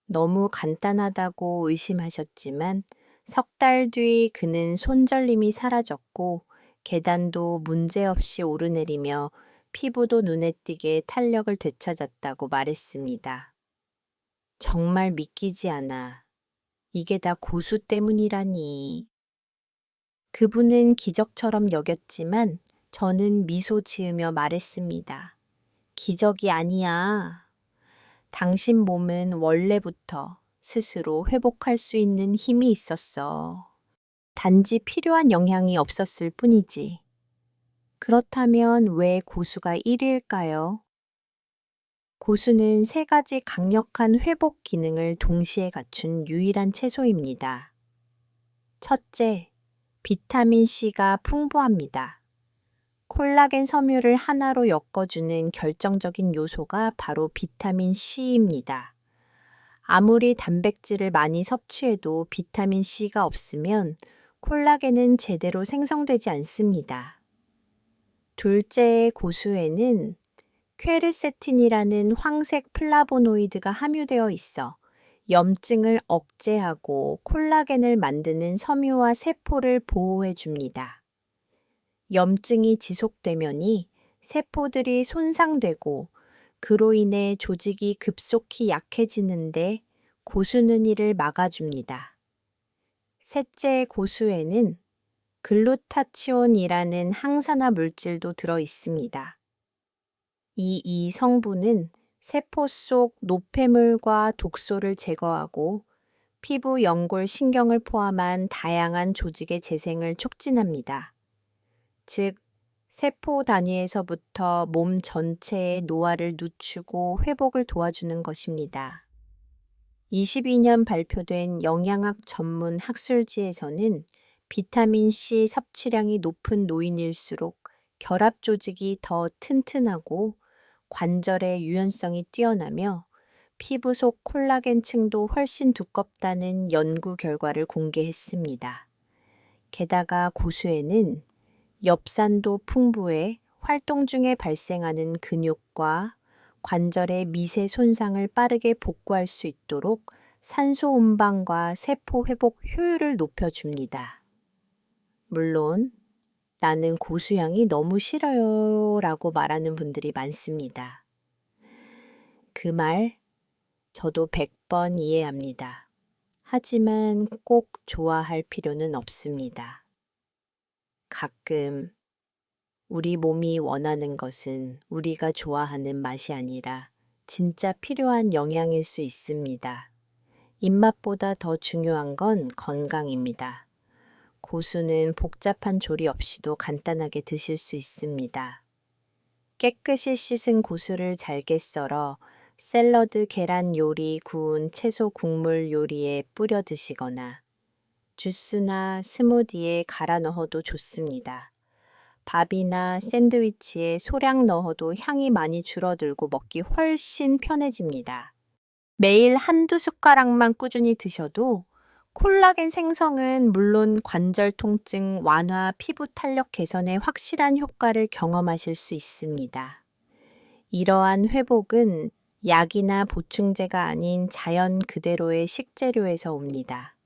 너무 간단하다고 의심하셨지만 3달 뒤 그는 손절림이 사라졌고 계단도 문제없이 오르내리며 피부도 눈에 띄게 탄력을 되찾았다고 말했습니다. 정말 믿기지 않아. 이게 다 고수 때문이라니. 그분은 기적처럼 여겼지만 저는 미소 지으며 말했습니다. 기적이 아니야. 당신 몸은 원래부터 스스로 회복할 수 있는 힘이 있었어. 단지 필요한 영양이 없었을 뿐이지. 그렇다면 왜 고수가 1위일까요? 고수는 세 가지 강력한 회복 기능을 동시에 갖춘 유일한 채소입니다. 첫째, 비타민 C가 풍부합니다. 콜라겐 섬유를 하나로 엮어주는 결정적인 요소가 바로 비타민 C입니다. 아무리 단백질을 많이 섭취해도 비타민 C가 없으면 콜라겐은 제대로 생성되지 않습니다. 둘째, 고수에는 퀘르세틴이라는 황색 플라보노이드가 함유되어 있어 염증을 억제하고 콜라겐을 만드는 섬유와 세포를 보호해 줍니다. 염증이 지속되면이 세포들이 손상되고 그로 인해 조직이 급속히 약해지는데 고수는 이를 막아줍니다. 셋째, 고수에는 글루타치온이라는 항산화 물질도 들어 있습니다. 이 성분은 세포 속 노폐물과 독소를 제거하고 피부, 연골, 신경을 포함한 다양한 조직의 재생을 촉진합니다. 즉, 세포 단위에서부터 몸 전체의 노화를 늦추고 회복을 도와주는 것입니다. 22년 발표된 영양학 전문 학술지에서는 비타민 C 섭취량이 높은 노인일수록 결합 조직이 더 튼튼하고 관절의 유연성이 뛰어나며 피부 속 콜라겐층도 훨씬 두껍다는 연구 결과를 공개했습니다. 게다가 고수에는 엽산도 풍부해 활동 중에 발생하는 근육과 관절의 미세 손상을 빠르게 복구할 수 있도록 산소 운반과 세포 회복 효율을 높여줍니다. 물론 나는 고수향이 너무 싫어요 라고 말하는 분들이 많습니다. 그 말 저도 100번 이해합니다. 하지만 꼭 좋아할 필요는 없습니다. 가끔 우리 몸이 원하는 것은 우리가 좋아하는 맛이 아니라 진짜 필요한 영양일 수 있습니다. 입맛보다 더 중요한 건 건강입니다. 고수는 복잡한 조리 없이도 간단하게 드실 수 있습니다. 깨끗이 씻은 고수를 잘게 썰어 샐러드, 계란 요리, 구운 채소 국물 요리에 뿌려 드시거나 주스나 스무디에 갈아 넣어도 좋습니다. 밥이나 샌드위치에 소량 넣어도 향이 많이 줄어들고 먹기 훨씬 편해집니다. 매일 한두 숟가락만 꾸준히 드셔도 콜라겐 생성은 물론 관절 통증 완화, 피부 탄력 개선에 확실한 효과를 경험하실 수 있습니다. 이러한 회복은 약이나 보충제가 아닌 자연 그대로의 식재료에서 옵니다.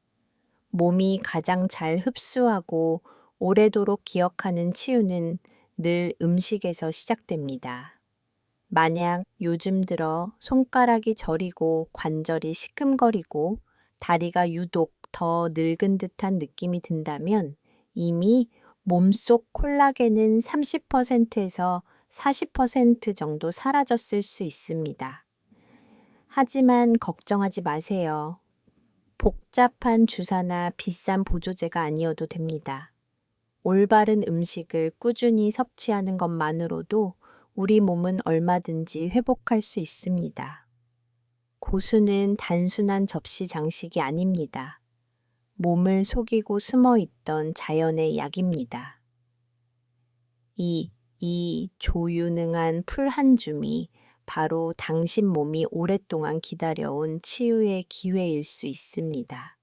몸이 가장 잘 흡수하고 오래도록 기억하는 치유는 늘 음식에서 시작됩니다. 만약 요즘 들어 손가락이 저리고 관절이 시큼거리고 다리가 유독 더 늙은 듯한 느낌이 든다면 이미 몸속 콜라겐은 30%에서 40% 정도 사라졌을 수 있습니다. 하지만 걱정하지 마세요. 복잡한 주사나 비싼 보조제가 아니어도 됩니다. 올바른 음식을 꾸준히 섭취하는 것만으로도 우리 몸은 얼마든지 회복할 수 있습니다. 고수는 단순한 접시 장식이 아닙니다. 몸을 속이고 숨어 있던 자연의 약입니다. 이 조유능한 풀 한 줌이 바로 당신 몸이 오랫동안 기다려온 치유의 기회일 수 있습니다.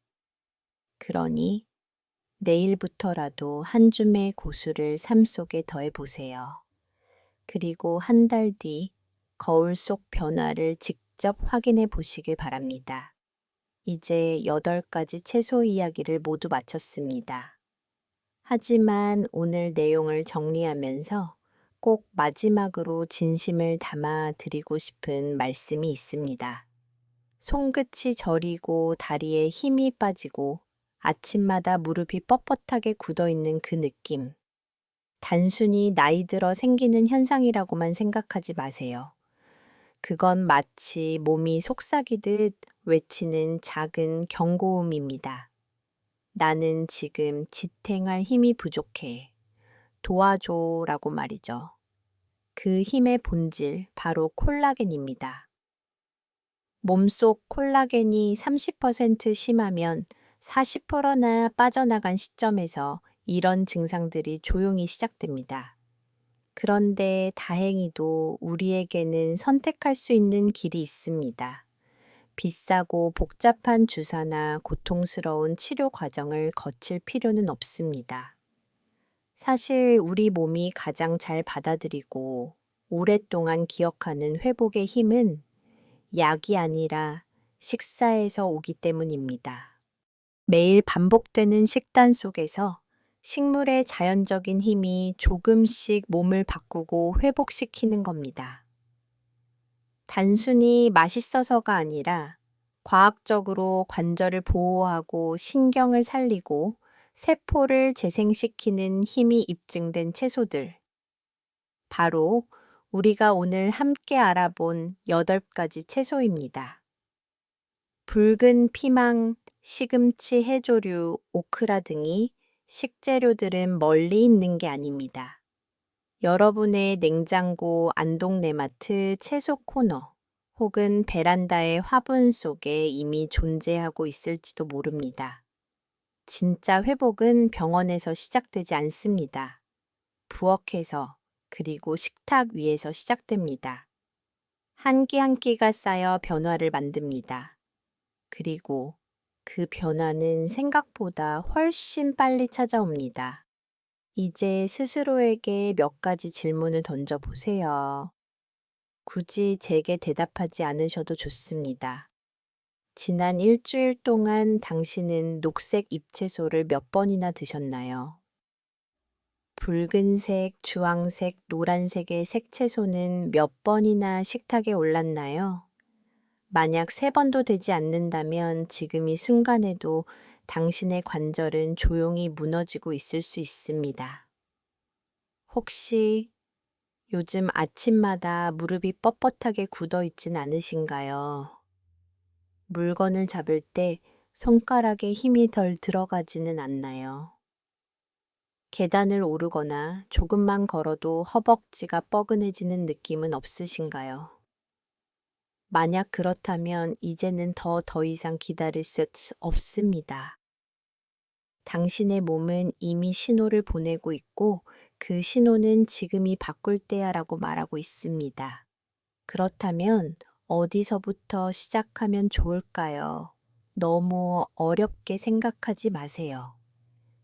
그러니 내일부터라도 한 줌의 고수를 삶 속에 더해보세요. 그리고 한 달 뒤 거울 속 변화를 직접 확인해 보시길 바랍니다. 이제 8가지 채소 이야기를 모두 마쳤습니다. 하지만 오늘 내용을 정리하면서 꼭 마지막으로 진심을 담아 드리고 싶은 말씀이 있습니다. 손끝이 저리고 다리에 힘이 빠지고 아침마다 무릎이 뻣뻣하게 굳어있는 그 느낌. 단순히 나이 들어 생기는 현상이라고만 생각하지 마세요. 그건 마치 몸이 속삭이듯 외치는 작은 경고음입니다. 나는 지금 지탱할 힘이 부족해. 도와줘 라고 말이죠. 그 힘의 본질, 바로 콜라겐입니다. 몸속 콜라겐이 30% 심하면 40%나 빠져나간 시점에서 이런 증상들이 조용히 시작됩니다. 그런데 다행히도 우리에게는 선택할 수 있는 길이 있습니다. 비싸고 복잡한 주사나 고통스러운 치료 과정을 거칠 필요는 없습니다. 사실 우리 몸이 가장 잘 받아들이고 오랫동안 기억하는 회복의 힘은 약이 아니라 식사에서 오기 때문입니다. 매일 반복되는 식단 속에서 식물의 자연적인 힘이 조금씩 몸을 바꾸고 회복시키는 겁니다. 단순히 맛있어서가 아니라 과학적으로 관절을 보호하고 신경을 살리고 세포를 재생시키는 힘이 입증된 채소들. 바로 우리가 오늘 함께 알아본 8가지 채소입니다. 붉은 피망, 시금치, 해조류, 오크라 등이 식재료들은 멀리 있는 게 아닙니다. 여러분의 냉장고, 안동네마트, 채소 코너 혹은 베란다의 화분 속에 이미 존재하고 있을지도 모릅니다. 진짜 회복은 병원에서 시작되지 않습니다. 부엌에서 그리고 식탁 위에서 시작됩니다. 한 끼 한 끼가 쌓여 변화를 만듭니다. 그리고 그 변화는 생각보다 훨씬 빨리 찾아옵니다. 이제 스스로에게 몇 가지 질문을 던져보세요. 굳이 제게 대답하지 않으셔도 좋습니다. 지난 일주일 동안 당신은 녹색 잎채소를 몇 번이나 드셨나요? 붉은색, 주황색, 노란색의 색채소는 몇 번이나 식탁에 올랐나요? 만약 3번도 되지 않는다면 지금 이 순간에도 당신의 관절은 조용히 무너지고 있을 수 있습니다. 혹시 요즘 아침마다 무릎이 뻣뻣하게 굳어 있진 않으신가요? 물건을 잡을 때 손가락에 힘이 덜 들어가지는 않나요? 계단을 오르거나 조금만 걸어도 허벅지가 뻐근해지는 느낌은 없으신가요? 만약 그렇다면 이제는 더 이상 기다릴 수 없습니다. 당신의 몸은 이미 신호를 보내고 있고 그 신호는 지금이 바꿀 때야라고 말하고 있습니다. 그렇다면 어디서부터 시작하면 좋을까요? 너무 어렵게 생각하지 마세요.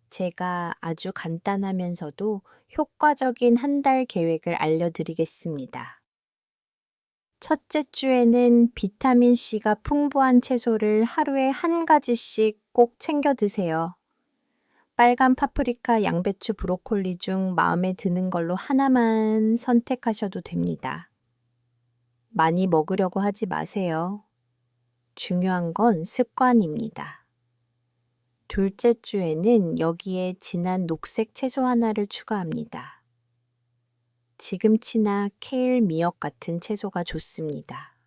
제가 아주 간단하면서도 효과적인 한 달 계획을 알려드리겠습니다. 첫째 주에는 비타민C가 풍부한 채소를 하루에 1가지씩 꼭 챙겨 드세요. 빨간 파프리카, 양배추, 브로콜리 중 마음에 드는 걸로 하나만 선택하셔도 됩니다. 많이 먹으려고 하지 마세요. 중요한 건 습관입니다. 둘째 주에는 여기에 진한 녹색 채소 하나를 추가합니다. 시금치나 케일, 미역 같은 채소가 좋습니다.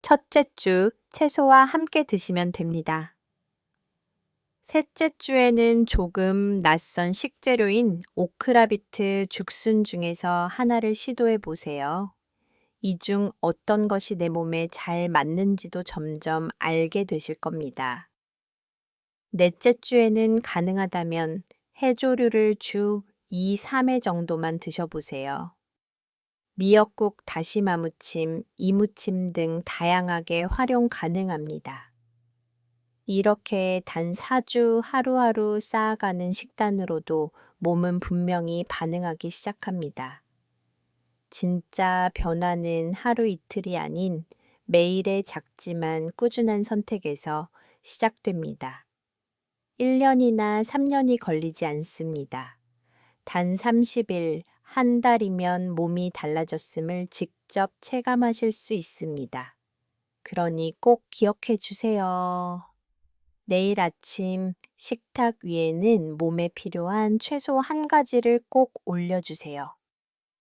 첫째 주 채소와 함께 드시면 됩니다. 셋째 주에는 조금 낯선 식재료인 오크라비트, 죽순 중에서 하나를 시도해 보세요. 이 중 어떤 것이 내 몸에 잘 맞는지도 점점 알게 되실 겁니다. 넷째 주에는 가능하다면 해조류를 주 2, 3회 정도만 드셔보세요. 미역국, 다시마 무침, 이무침 등 다양하게 활용 가능합니다. 이렇게 단 4주 하루하루 쌓아가는 식단으로도 몸은 분명히 반응하기 시작합니다. 진짜 변화는 하루 이틀이 아닌 매일의 작지만 꾸준한 선택에서 시작됩니다. 1년이나 3년이 걸리지 않습니다. 단 30일, 한 달이면 몸이 달라졌음을 직접 체감하실 수 있습니다. 그러니 꼭 기억해 주세요. 내일 아침 식탁 위에는 몸에 필요한 채소 1가지를 꼭 올려주세요.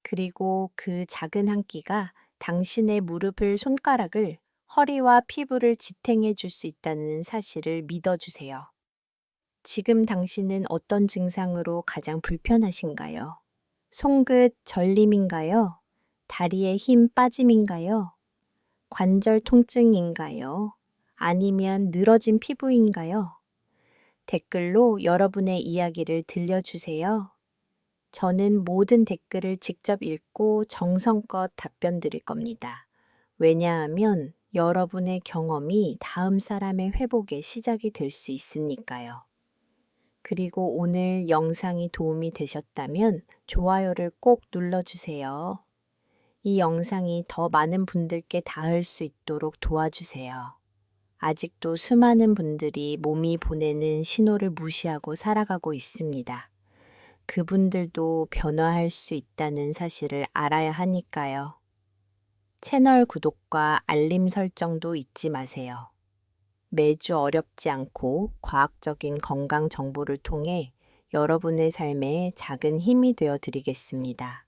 그리고 그 작은 한 끼가 당신의 무릎을, 손가락을, 허리와 피부를 지탱해 줄 수 있다는 사실을 믿어주세요. 지금 당신은 어떤 증상으로 가장 불편하신가요? 송긋 결림인가요? 다리에 힘 빠짐인가요? 관절 통증인가요? 아니면 늘어진 피부인가요? 댓글로 여러분의 이야기를 들려주세요. 저는 모든 댓글을 직접 읽고 정성껏 답변 드릴 겁니다. 왜냐하면 여러분의 경험이 다음 사람의 회복의 시작이 될 수 있으니까요. 그리고 오늘 영상이 도움이 되셨다면 좋아요를 꼭 눌러주세요. 이 영상이 더 많은 분들께 닿을 수 있도록 도와주세요. 아직도 수많은 분들이 몸이 보내는 신호를 무시하고 살아가고 있습니다. 그분들도 변화할 수 있다는 사실을 알아야 하니까요. 채널 구독과 알림 설정도 잊지 마세요. 매주 어렵지 않고 과학적인 건강 정보를 통해 여러분의 삶에 작은 힘이 되어 드리겠습니다.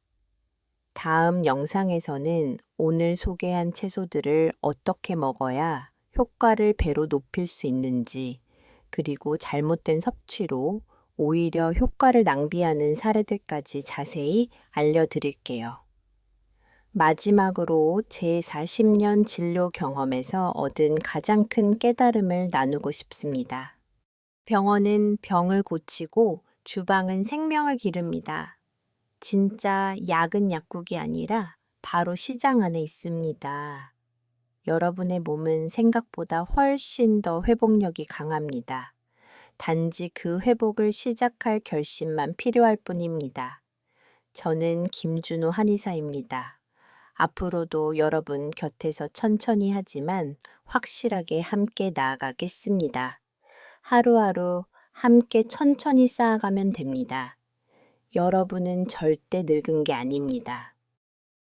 다음 영상에서는 오늘 소개한 채소들을 어떻게 먹어야 효과를 배로 높일 수 있는지, 그리고 잘못된 섭취로 오히려 효과를 낭비하는 사례들까지 자세히 알려드릴게요. 마지막으로 제 40년 진료 경험에서 얻은 가장 큰 깨달음을 나누고 싶습니다. 병원은 병을 고치고 주방은 생명을 기릅니다. 진짜 약은 약국이 아니라 바로 시장 안에 있습니다. 여러분의 몸은 생각보다 훨씬 더 회복력이 강합니다. 단지 그 회복을 시작할 결심만 필요할 뿐입니다. 저는 김준호 한의사입니다. 앞으로도 여러분 곁에서 천천히 하지만 확실하게 함께 나아가겠습니다. 하루하루 함께 천천히 쌓아가면 됩니다. 여러분은 절대 늙은 게 아닙니다.